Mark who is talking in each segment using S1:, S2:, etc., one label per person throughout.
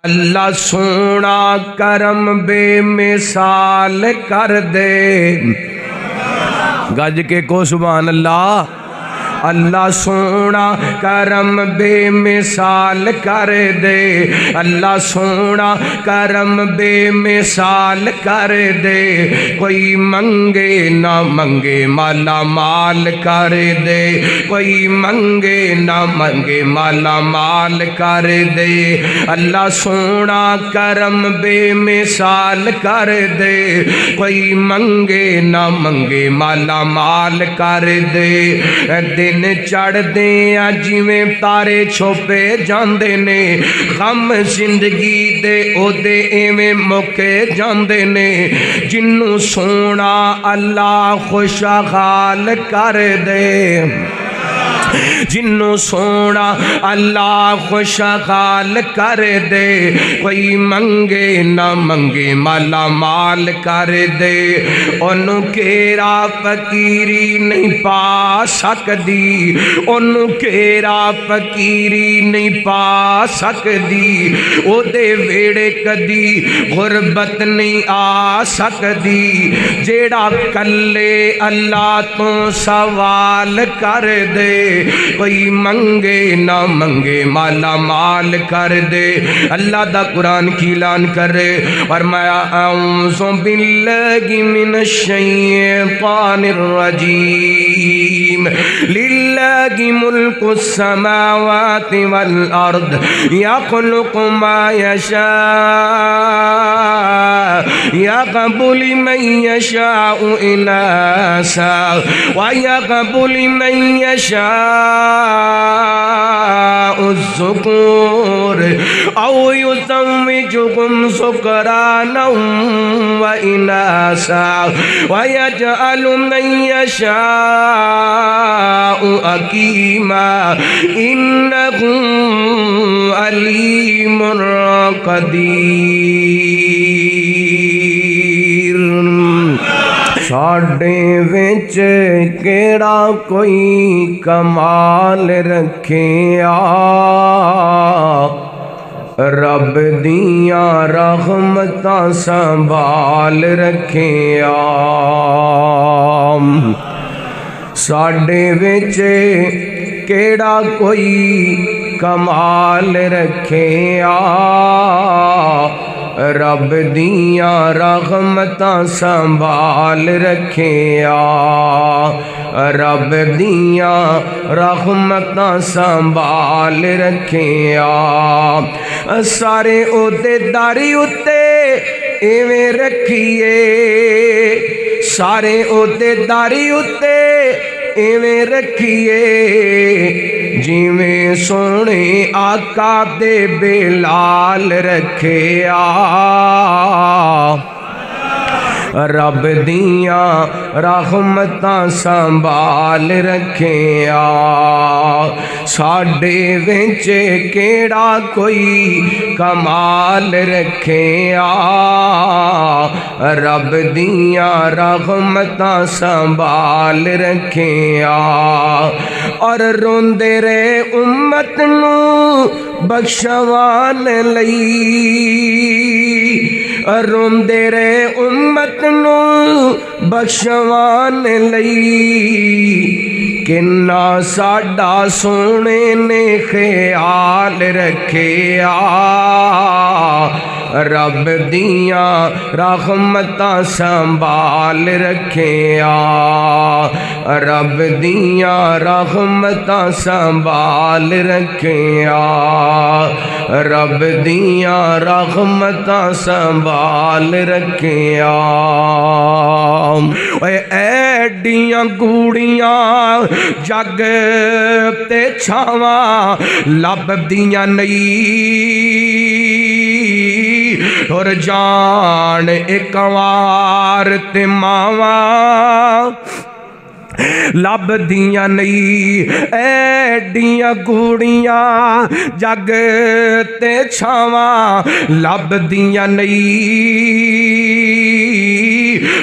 S1: اللہ سونا کرم بے مثال کر دے، گج کے کو سبحان اللہ۔ اللہ سونا کرم بے مثال کر دے، اللہ سونا کرم بے مثال کر دے، کوئی منگے نہ منگے مالا مال کر دے، کوئی منگے نہ منگے مالا مال کر دے۔ اللہ سونا کرم بے مثال کر دے، کوئی منگے نہ منگے مالا مال کر دے۔ دن چڑھ دے جویں تارے چھپے جاندے نے، غم زندگی دے او دے ایویں مکے جاندے نے، جنوں سونا اللہ خوشحال کر دے، جنوں سونا اللہ خوشحال کر دے، کوئی منگے نہ منگے مالا مال کر دے۔ انہوں کیرا فقیری نہیں پا سکدی، انہوں کیرا فقیری نہیں پا سکدی، او دے ویڑے کدی غربت نہیں آ سکدی، جیڑا کلے اللہ تو سوال کر دے، کوئی منگے نہ منگے مالا مال کر دے۔ اللہ دا قرآن کی اعلان کرے، فرمایا اعوذ باللہ من الشیطان الرجیم، للہ ملک السماوات والارض یخلق ما یشاء یغب لمن یشاء اناسا ویغب لمن یشاء الذکور او یزوجہم ذکرانا واناسا ویجعل من یشاء عقیما انہ علیم قدیر۔ ساڈے وچ کیڑا کوئی کمال رکھے آ، رب دیاں رحمتاں سنبھال رکھے آ۔ ساڈے وچ کیڑا کوئی کمال رکھے آ، رب دیاں رحمتاں سنبھال رکھے آ، رب دیاں رحمتاں سنبھال رکھے آ۔ سارے عہدے داری اتے ایویں رکھیے، سارے عہدے داری اتے ایویں رکھیے، جویں سونے آقا دے بلال رکھے آ، رب دیاں رحمتاں سنبھال رکھے آ۔ ساڈے وچ کیڑا کوئی کمال رکھے آ، رب دیاں رحمتاں سنبھال رکھے آ۔ اور روندے رہے امت نو بخشوان لئی، روندے رہے امت نو بخشوان لئی، کنا ساڈا سونے نے خیال رکھے آ، رب دیاں رحمتاں سنبھال رکھے آ، رب دیاں رحمتاں سنبھال رکھے آ، رب دیاں رحمتاں سنبھال رکھے آ۔ ایڈیاں گوڑیاں جگ تے چھاواں لب دیاں نہیں، اور جان ایک وار تے ماواں لب دیاں نہیں، ایڈیاں گوڑیاں جگ تے چھاواں لب دیاں نہیں،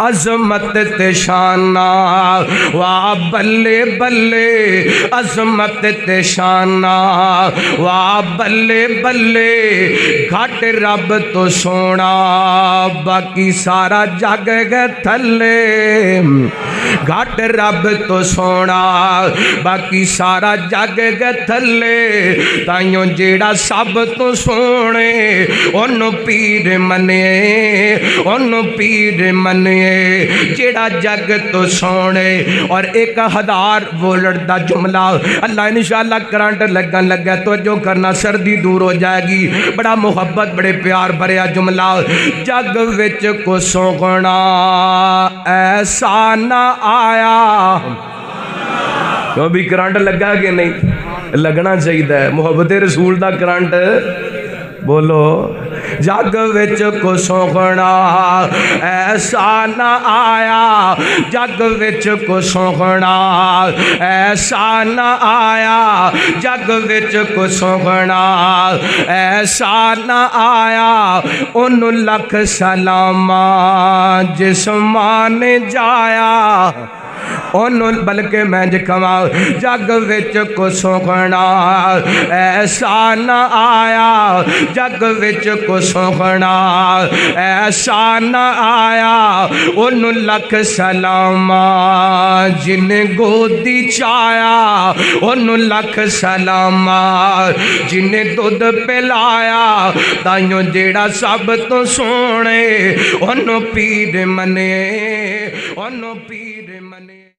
S1: عظمت تے شانہ واہ بلے بلے عظمت تے شانہ واہ بلے بلے گھٹ رب تو سونا باقی سارا جگ گئے تھلے گھٹ رب تو سونا باقی سارا جگ گئے تھلے تائیوں جیڑا سب تو سونے انہوں پیر منے انہوں پیر منے جیڑا جگ تو سونے اور 1000 وولٹ دا جملہ اللہ انشاءاللہ کرنٹ لگن لگا تو جو کرنا سردی دور ہو جائے گی بڑا محبت بڑے پیار بھریا جملہ جگ وچ کو سوگنا ایسا نہ آیا تو بھی کرنٹ لگا کہ نہیں لگنا چاہیے محبت رسول دا کرنٹ بولو جگ وچ کو سوگنا ایسا نہ آیا جگ وچ کو سوگنا ایسا نہ آیا جگ وچ کو سوگنا ایسا نہ آیا ان لکھ سلاما جس ماں نے جایا ان بلکہ میں جکھوا جگ وچ کو سوگنا ایسا نہ آیا جگ وچ کو سوگنا ایسا نہ آیا ان لکھ سلاما جن گودی چایا ان لکھ سلاما جن دودھ پلایا تائیوں جیڑا سب تو سونے ان پیر منے ان پیر منے